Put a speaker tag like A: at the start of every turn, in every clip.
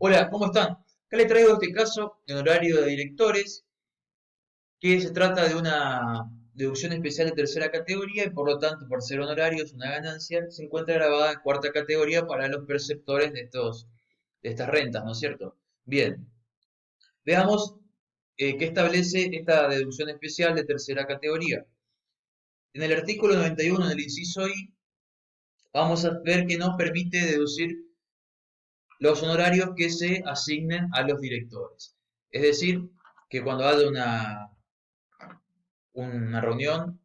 A: Hola, ¿cómo están? Acá les traigo este caso en horario de directores, que se trata de una deducción especial de tercera categoría y por lo tanto, por ser honorarios, una ganancia, se encuentra grabada en cuarta categoría para los perceptores de estas rentas, ¿no es cierto? Bien, veamos qué establece esta deducción especial de tercera categoría. En el artículo 91, en el inciso I, vamos a ver que nos permite deducir los honorarios que se asignen a los directores. Es decir, que cuando haya una reunión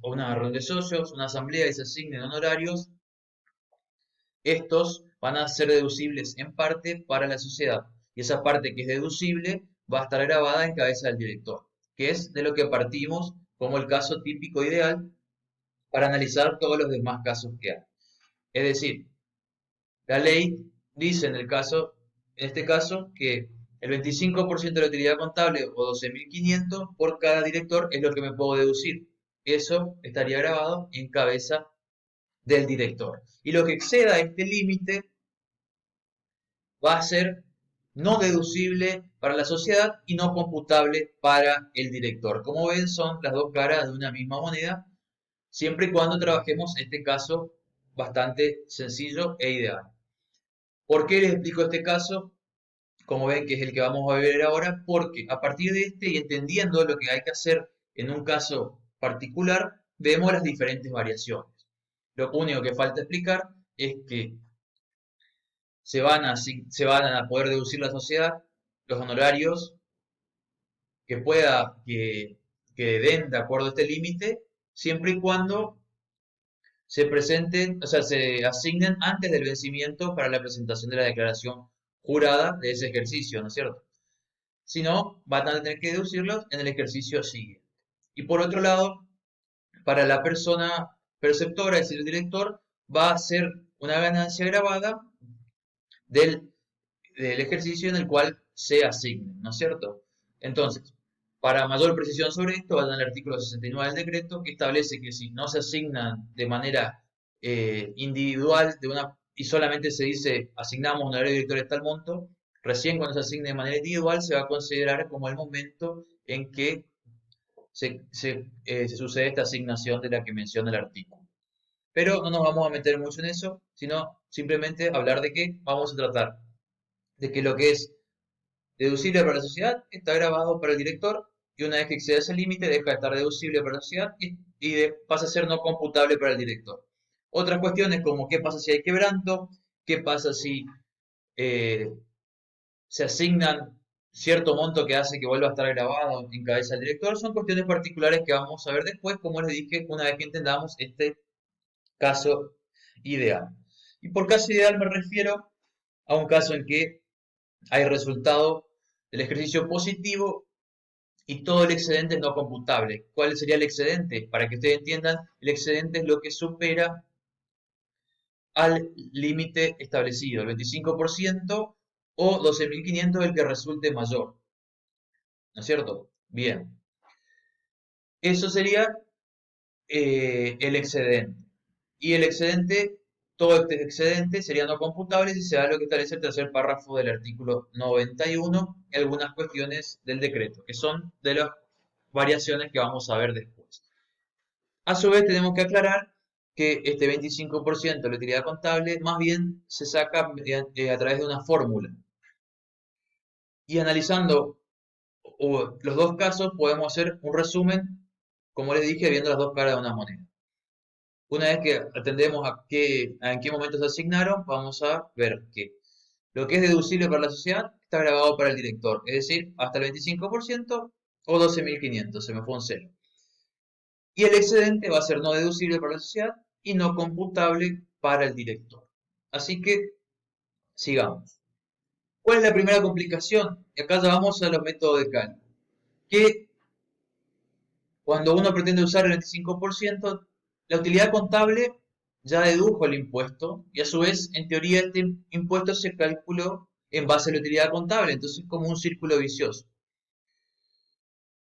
A: o una reunión de socios, una asamblea y se asignen honorarios, estos van a ser deducibles en parte para la sociedad. Y esa parte que es deducible va a estar grabada en cabeza del director, que es de lo que partimos como el caso típico ideal para analizar todos los demás casos que hay. Es decir, la ley dice en este caso, que el 25% de la utilidad contable o 12.500 por cada director es lo que me puedo deducir. Eso estaría grabado en cabeza del director. Y lo que exceda este límite va a ser no deducible para la sociedad y no computable para el director. Como ven, son las dos caras de una misma moneda, siempre y cuando trabajemos este caso bastante sencillo e ideal. ¿Por qué les explico este caso? Como ven, que es el que vamos a ver ahora, porque a partir de este y entendiendo lo que hay que hacer en un caso particular, vemos las diferentes variaciones. Lo único que falta explicar es que se van a poder deducir la sociedad los honorarios que den de acuerdo a este límite, siempre y cuando se presenten, o sea, se asignen antes del vencimiento para la presentación de la declaración jurada de ese ejercicio, ¿no es cierto? Si no, van a tener que deducirlos en el ejercicio siguiente. Y por otro lado, para la persona perceptora, es decir, el director, va a ser una ganancia grabada del, del ejercicio en el cual se asigne, ¿no es cierto? Entonces, para mayor precisión sobre esto, vayan al artículo 69 del decreto, que establece que si no se asignan de manera individual y solamente se dice asignamos un horario director de tal monto, recién cuando se asigne de manera individual se va a considerar como el momento en que se sucede esta asignación de la que menciona el artículo. Pero no nos vamos a meter mucho en eso, sino simplemente hablar de que vamos a tratar de que lo que es deducible para la sociedad está grabado para el director y una vez que excede ese límite deja de estar deducible para la sociedad y pasa a ser no computable para el director. Otras cuestiones como qué pasa si hay quebranto, qué pasa si eh, se asignan cierto monto que hace que vuelva a estar grabado en cabeza del director, son cuestiones particulares que vamos a ver después, como les dije, una vez que entendamos este caso ideal. Y por caso ideal me refiero a un caso en que hay resultado del ejercicio positivo y todo el excedente es no computable. ¿Cuál sería el excedente? Para que ustedes entiendan, el excedente es lo que supera al límite establecido, el 25% o 12.500 el que resulte mayor. ¿No es cierto? Bien. Eso sería el excedente. Y el excedente, todo este excedente sería no computable si se da lo que establece el tercer párrafo del artículo 91 y algunas cuestiones del decreto, que son de las variaciones que vamos a ver después. A su vez, tenemos que aclarar que este 25% de la utilidad contable más bien se saca a través de una fórmula. Y analizando los dos casos, podemos hacer un resumen, como les dije, viendo las dos caras de una moneda. Una vez que atendemos en qué momento se asignaron, vamos a ver que lo que es deducible para la sociedad está grabado para el director, es decir, hasta el 25% o 12.500, se me fue un cero. Y el excedente va a ser no deducible para la sociedad y no computable para el director. Así que sigamos. ¿Cuál es la primera complicación? Y acá ya vamos a los métodos de cálculo. Que cuando uno pretende usar el 25%, la utilidad contable ya dedujo el impuesto y a su vez, en teoría, este impuesto se calculó en base a la utilidad contable, entonces es como un círculo vicioso.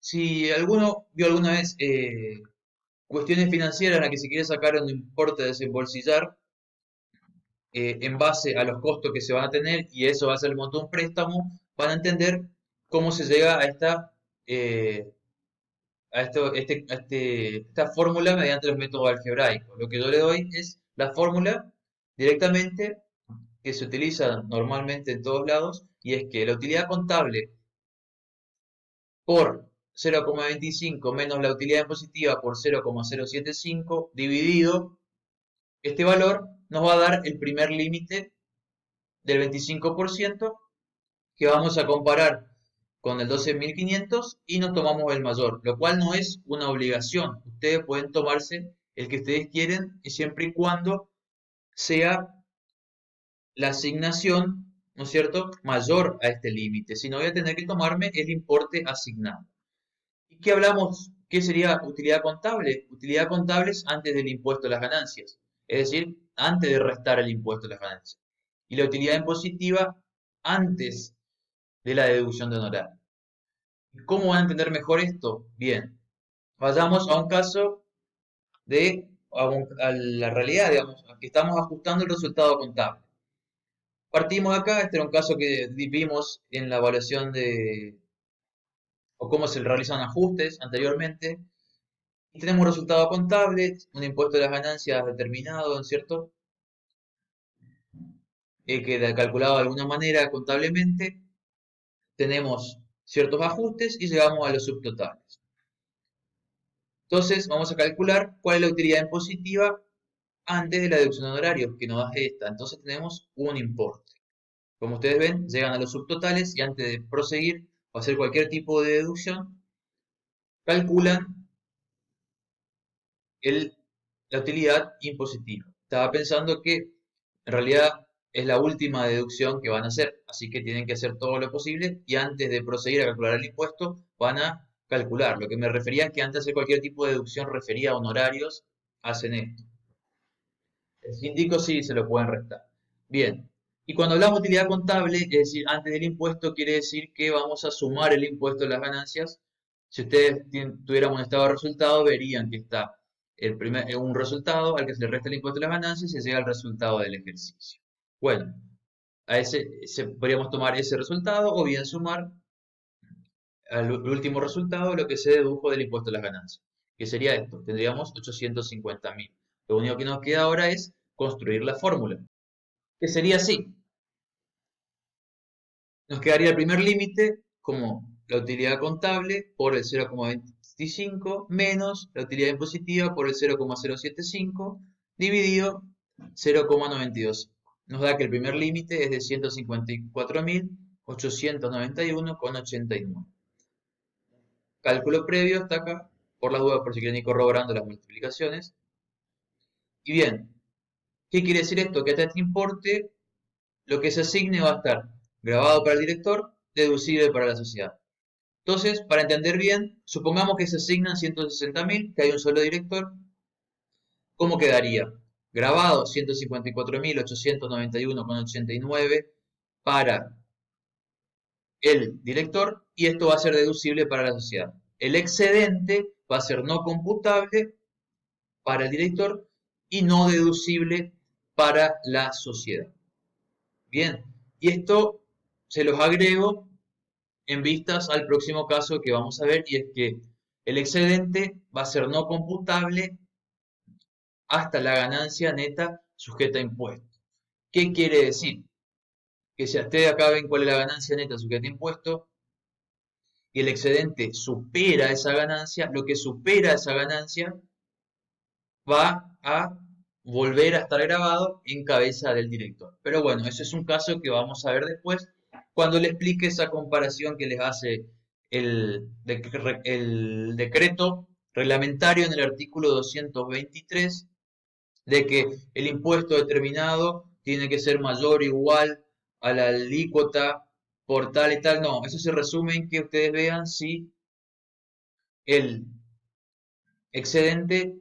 A: Si alguno vio alguna vez cuestiones financieras en las que se quiere sacar un importe de desembolsillar, en base a los costos que se van a tener y eso va a ser el monto de un préstamo, van a entender cómo se llega a eh, esta fórmula mediante los métodos algebraicos. Lo que yo le doy es la fórmula directamente que se utiliza normalmente en todos lados y es que la utilidad contable por 0,25 menos la utilidad impositiva por 0,075 dividido este valor nos va a dar el primer límite del 25% que vamos a comparar con el 12.500 y nos tomamos el mayor, lo cual no es una obligación. Ustedes pueden tomarse el que ustedes quieren y siempre y cuando sea la asignación, ¿no es cierto?, mayor a este límite. Si no, voy a tener que tomarme el importe asignado. ¿Y qué hablamos? ¿Qué sería utilidad contable? Utilidad contable es antes del impuesto a las ganancias, es decir, antes de restar el impuesto a las ganancias. Y la utilidad impositiva antes de la deducción de honorario. ¿Cómo van a entender mejor esto? Bien, vayamos a un caso a la realidad, digamos, que estamos ajustando el resultado contable. Partimos acá, este era un caso que vimos en la evaluación o cómo se realizan ajustes anteriormente. Y tenemos un resultado contable, un impuesto de las ganancias determinado, ¿no es cierto? Que calculado de alguna manera contablemente. Tenemos ciertos ajustes y llegamos a los subtotales. Entonces vamos a calcular cuál es la utilidad impositiva antes de la deducción de honorarios, que nos da esta. Entonces tenemos un importe. Como ustedes ven, llegan a los subtotales y antes de proseguir o hacer cualquier tipo de deducción, calculan el, la utilidad impositiva. Estaba pensando que en realidad es la última deducción que van a hacer, así que tienen que hacer todo lo posible y antes de proseguir a calcular el impuesto van a calcular. Lo que me refería es que antes de hacer cualquier tipo de deducción referida a honorarios, hacen esto. El síndico sí se lo pueden restar. Bien. Y cuando hablamos de utilidad contable, es decir, antes del impuesto, quiere decir que vamos a sumar el impuesto de las ganancias. Si ustedes tuvieran un estado de resultado, verían que está un resultado al que se le resta el impuesto de las ganancias y se llega al resultado del ejercicio. Bueno, podríamos tomar ese resultado o bien sumar al último resultado lo que se dedujo del impuesto de las ganancias, que sería esto, tendríamos 850.000. Lo único que nos queda ahora es construir la fórmula, que sería así. Nos quedaría el primer límite como la utilidad contable por el 0,25 menos la utilidad impositiva por el 0,075 dividido 0,92. Nos da que el primer límite es de 154.891,89. Cálculo previo hasta acá, por las dudas, por si quieren ir corroborando las multiplicaciones. Y bien, ¿qué quiere decir esto? Que hasta este importe lo que se asigne va a estar grabado para el director, deducible para la sociedad. Entonces, para entender bien, supongamos que se asignan 160.000, que hay un solo director. ¿Cómo quedaría? Grabado 154.891,89 para el director y esto va a ser deducible para la sociedad. El excedente va a ser no computable para el director y no deducible para la sociedad. Bien, y esto se los agrego en vistas al próximo caso que vamos a ver y es que el excedente va a ser no computable hasta la ganancia neta sujeta a impuesto. ¿Qué quiere decir? Que si ustedes acá ven cuál es la ganancia neta sujeta a impuesto y el excedente supera esa ganancia, lo que supera esa ganancia va a volver a estar grabado en cabeza del director. Pero bueno, ese es un caso que vamos a ver después cuando le explique esa comparación que les hace el decreto reglamentario en el artículo 223 de que el impuesto determinado tiene que ser mayor o igual a la alícuota por tal y tal. No, eso se resume en que ustedes vean si el excedente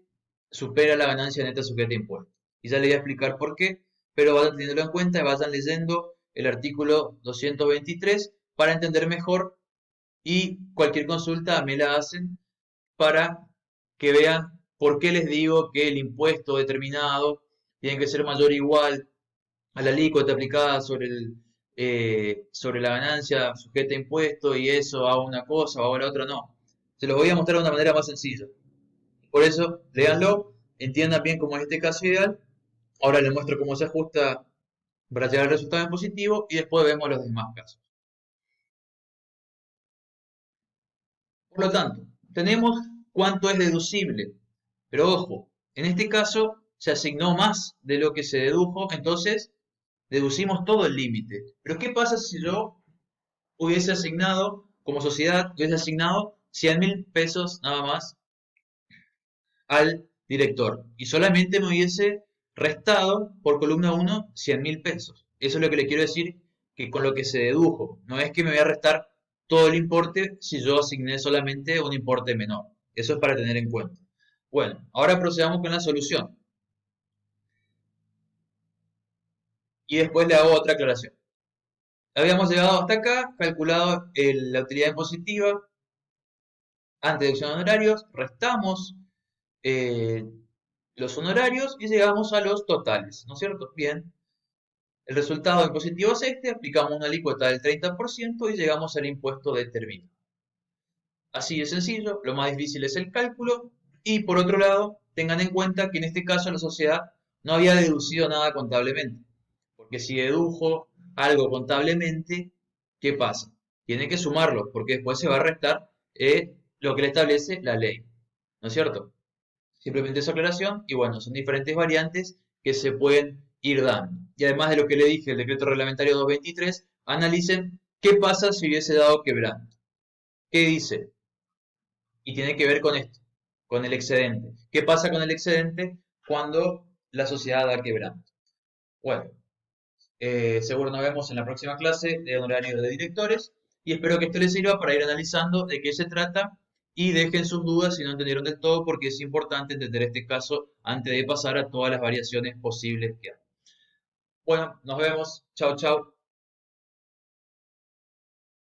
A: supera la ganancia neta sujeta a impuestos. Y ya les voy a explicar por qué, pero vayan teniéndolo en cuenta y vayan leyendo el artículo 223 para entender mejor y cualquier consulta me la hacen para que vean por qué les digo que el impuesto determinado tiene que ser mayor o igual a la alícuota aplicada sobre la ganancia sujeta a impuesto y eso hago una cosa o hago la otra, no. Se los voy a mostrar de una manera más sencilla. Por eso, léanlo, entiendan bien cómo es este caso ideal. Ahora les muestro cómo se ajusta para llegar al resultado en positivo y después vemos los demás casos. Por lo tanto, tenemos cuánto es deducible. Pero ojo, en este caso se asignó más de lo que se dedujo, entonces deducimos todo el límite. Pero ¿qué pasa si yo hubiese asignado, como sociedad, hubiese asignado 100.000 pesos nada más al director y solamente me hubiese restado por columna 1 100.000 pesos? Eso es lo que le quiero decir que con lo que se dedujo. No es que me voy a restar todo el importe si yo asigné solamente un importe menor. Eso es para tener en cuenta. Bueno, ahora procedamos con la solución. Y después le hago otra aclaración. Habíamos llegado hasta acá, calculado la utilidad impositiva, antes de deducción de honorarios, restamos eh, los honorarios y llegamos a los totales, ¿no es cierto? Bien, el resultado impositivo es este, aplicamos una alícuota del 30% y llegamos al impuesto determinado. Así de sencillo, lo más difícil es el cálculo y por otro lado, tengan en cuenta que en este caso la sociedad no había deducido nada contablemente, porque si dedujo algo contablemente, ¿qué pasa? Tiene que sumarlo, porque después se va a restar lo que le establece la ley, ¿no es cierto? Simplemente esa aclaración y bueno, son diferentes variantes que se pueden ir dando. Y además de lo que le dije, el decreto reglamentario 223, analicen qué pasa si hubiese dado quebranto. ¿Qué dice? Y tiene que ver con esto, con el excedente. ¿Qué pasa con el excedente cuando la sociedad da quebranto? Bueno, seguro nos vemos en la próxima clase de honorario de directores y espero que esto les sirva para ir analizando de qué se trata y dejen sus dudas si no entendieron del todo porque es importante entender este caso antes de pasar a todas las variaciones posibles que hay. Bueno, nos vemos. Chao, chao.